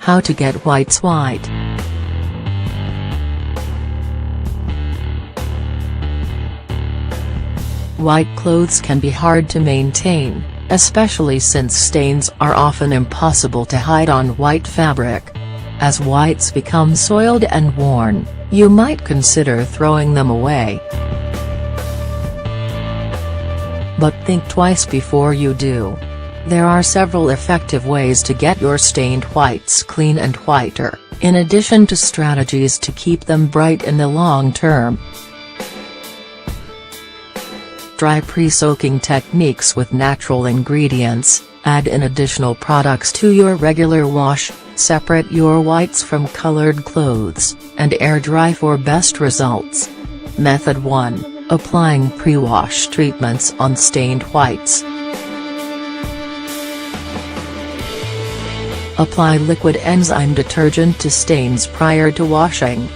How to get whites white. White clothes can be hard to maintain, especially since stains are often impossible to hide on white fabric. As whites become soiled and worn, you might consider throwing them away. But think twice before you do. There are several effective ways to get your stained whites clean and whiter, in addition to strategies to keep them bright in the long term. Dry pre-soaking techniques with natural ingredients. Add in additional products to your regular wash, separate your whites from colored clothes, and air dry for best results. Method 1, applying pre-wash treatments on stained whites. Apply liquid enzyme detergent to stains prior to washing.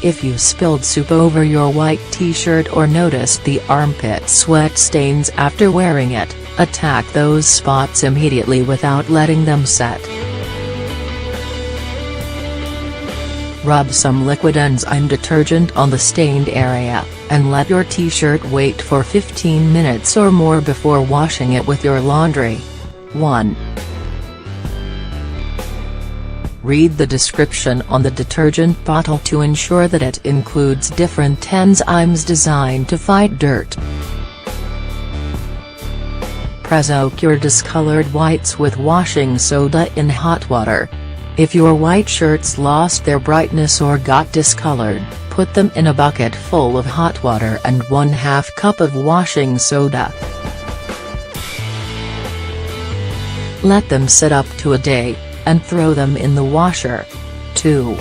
If you spilled soup over your white t-shirt or noticed the armpit sweat stains after wearing it, attack those spots immediately without letting them set. Rub some liquid enzyme detergent on the stained area, and let your t-shirt wait for 15 minutes or more before washing it with your laundry. 1. Read the description on the detergent bottle to ensure that it includes different enzymes designed to fight dirt. Pre-soak your discolored whites with washing soda in hot water. If your white shirts lost their brightness or got discolored, put them in a bucket full of hot water and 1/2 cup of washing soda. Let them sit up to a day, and throw them in the washer. 2.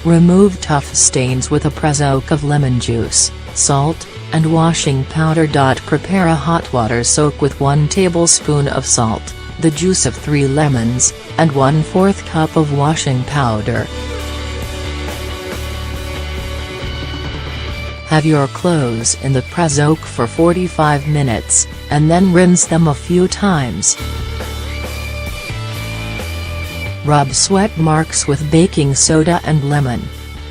Remove tough stains with a pre-soak of lemon juice, salt, and washing powder. Prepare a hot water soak with 1 tablespoon of salt, the juice of 3 lemons, and 1/4 cup of washing powder. Have your clothes in the pre-soak for 45 minutes, and then rinse them a few times. Rub sweat marks with baking soda and lemon.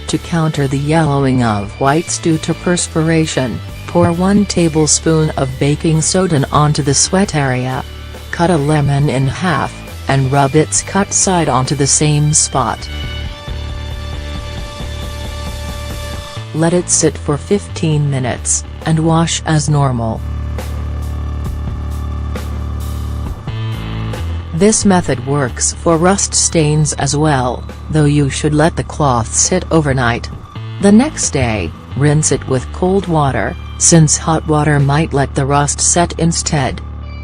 To counter the yellowing of whites due to perspiration, pour 1 tablespoon of baking soda onto the sweat area. Cut a lemon in half, and rub its cut side onto the same spot. Let it sit for 15 minutes, and wash as normal. This method works for rust stains as well, though you should let the cloth sit overnight. The next day, rinse it with cold water, since hot water might let the rust set instead.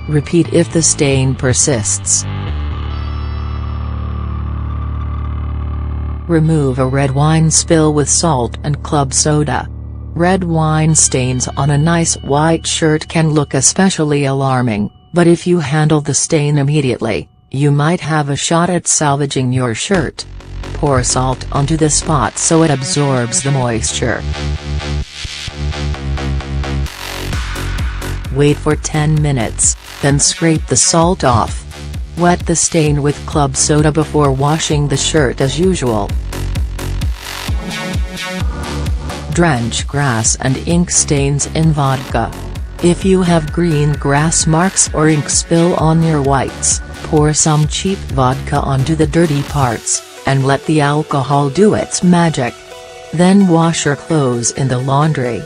Repeat if the stain persists. Remove a red wine spill with salt and club soda. Red wine stains on a nice white shirt can look especially alarming, but if you handle the stain immediately, you might have a shot at salvaging your shirt. Pour salt onto the spot so it absorbs the moisture. Wait for 10 minutes, then scrape the salt off. Wet the stain with club soda before washing the shirt as usual. Drench grass and ink stains in vodka. If you have green grass marks or ink spill on your whites, pour some cheap vodka onto the dirty parts, and let the alcohol do its magic. Then wash your clothes in the laundry.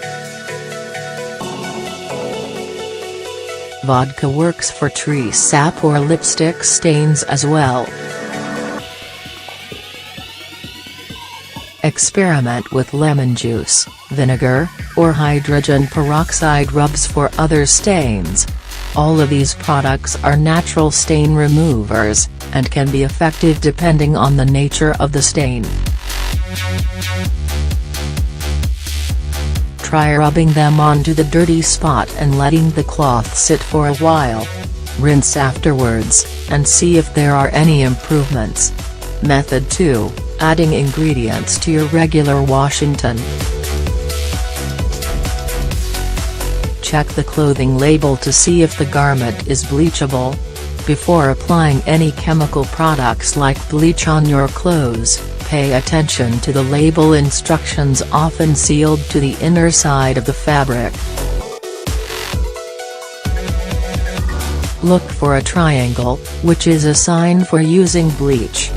Vodka works for tree sap or lipstick stains as well. Experiment with lemon juice, vinegar, or hydrogen peroxide rubs for other stains. All of these products are natural stain removers, and can be effective depending on the nature of the stain. Try rubbing them onto the dirty spot and letting the cloth sit for a while. Rinse afterwards, and see if there are any improvements. Method 2, adding ingredients to your regular Washington. Check the clothing label to see if the garment is bleachable. Before applying any chemical products like bleach on your clothes, pay attention to the label instructions often sealed to the inner side of the fabric. Look for a triangle, which is a sign for using bleach.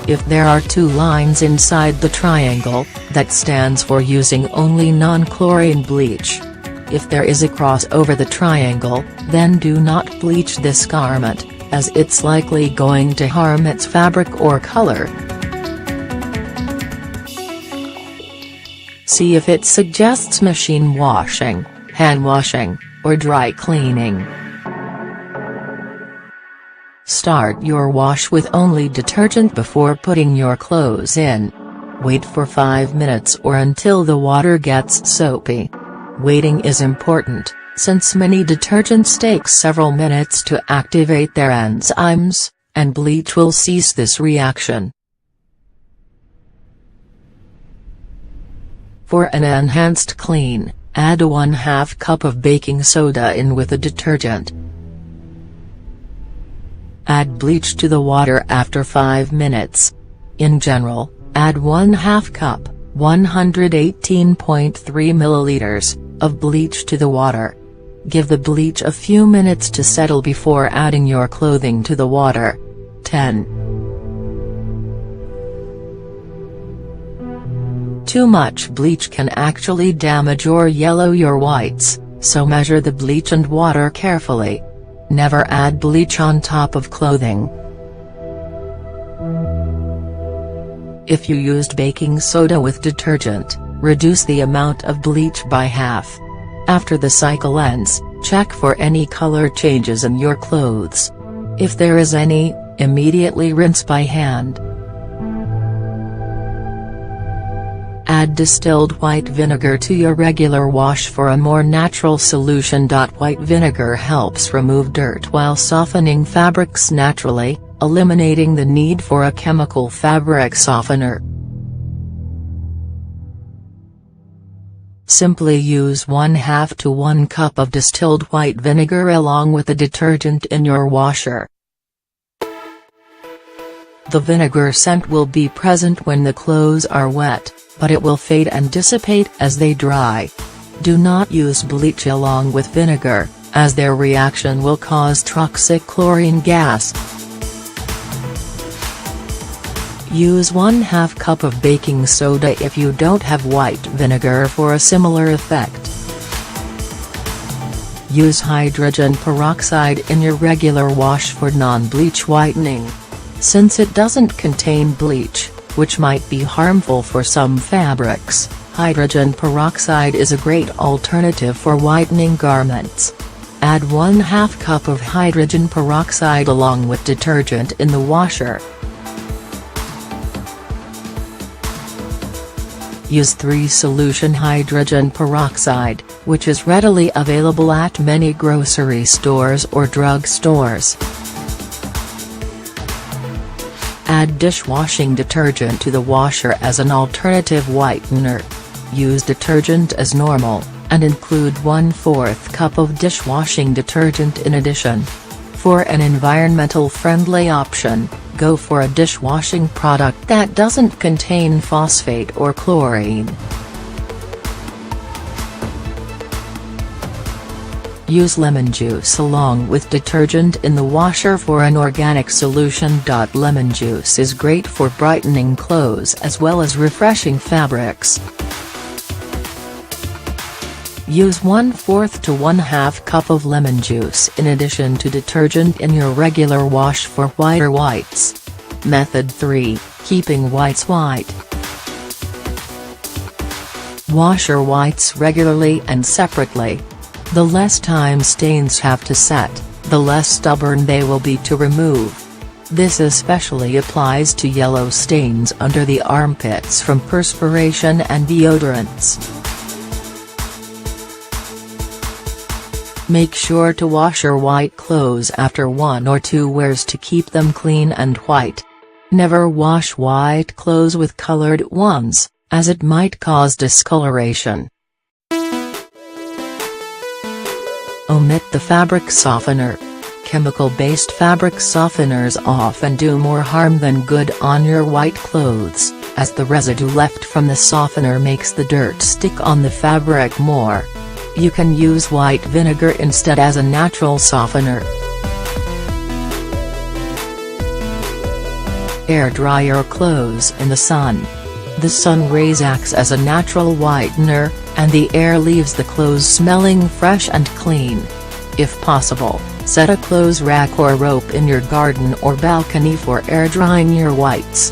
If there are two lines inside the triangle, that stands for using only non-chlorine bleach. If there is a cross over the triangle, then do not bleach this garment, as it's likely going to harm its fabric or color. See if it suggests machine washing, hand washing, or dry cleaning. Start your wash with only detergent before putting your clothes in. Wait for 5 minutes or until the water gets soapy. Waiting is important, since many detergents take several minutes to activate their enzymes, and bleach will cease this reaction. For an enhanced clean, add a 1/2 cup of baking soda in with the detergent. Add bleach to the water after 5 minutes. In general, add 1/2 cup, 118.3 milliliters, of bleach to the water. Give the bleach a few minutes to settle before adding your clothing to the water. 10. Too much bleach can actually damage or yellow your whites, so measure the bleach and water carefully. Never add bleach on top of clothing. If you used baking soda with detergent, reduce the amount of bleach by half. After the cycle ends, check for any color changes in your clothes. If there is any, immediately rinse by hand. Add distilled white vinegar to your regular wash for a more natural solution. White vinegar helps remove dirt while softening fabrics naturally, eliminating the need for a chemical fabric softener. Simply use 1/2 to 1 cup of distilled white vinegar along with the detergent in your washer. The vinegar scent will be present when the clothes are wet, but it will fade and dissipate as they dry. Do not use bleach along with vinegar, as their reaction will cause toxic chlorine gas. Use 1/2 cup of baking soda if you don't have white vinegar for a similar effect. Use hydrogen peroxide in your regular wash for non-bleach whitening. Since it doesn't contain bleach, which might be harmful for some fabrics, hydrogen peroxide is a great alternative for whitening garments. Add 1/2 cup of hydrogen peroxide along with detergent in the washer. Use 3-solution hydrogen peroxide, which is readily available at many grocery stores or drug stores. Add dishwashing detergent to the washer as an alternative whitener. Use detergent as normal, and include 1/4 cup of dishwashing detergent in addition. For an environmental-friendly option, go for a dishwashing product that doesn't contain phosphate or chlorine. Use lemon juice along with detergent in the washer for an organic solution. Lemon juice is great for brightening clothes as well as refreshing fabrics. Use 1/4 to 1/2 cup of lemon juice in addition to detergent in your regular wash for whiter whites. Method 3, keeping whites white. Wash your whites regularly and separately. The less time stains have to set, the less stubborn they will be to remove. This especially applies to yellow stains under the armpits from perspiration and deodorants. Make sure to wash your white clothes after 1 or 2 wears to keep them clean and white. Never wash white clothes with colored ones, as it might cause discoloration. Omit the fabric softener. Chemical-based fabric softeners often do more harm than good on your white clothes, as the residue left from the softener makes the dirt stick on the fabric more. You can use white vinegar instead as a natural softener. Air dry your clothes in the sun. The sun rays acts as a natural whitener, and the air leaves the clothes smelling fresh and clean. If possible, set a clothes rack or rope in your garden or balcony for air drying your whites.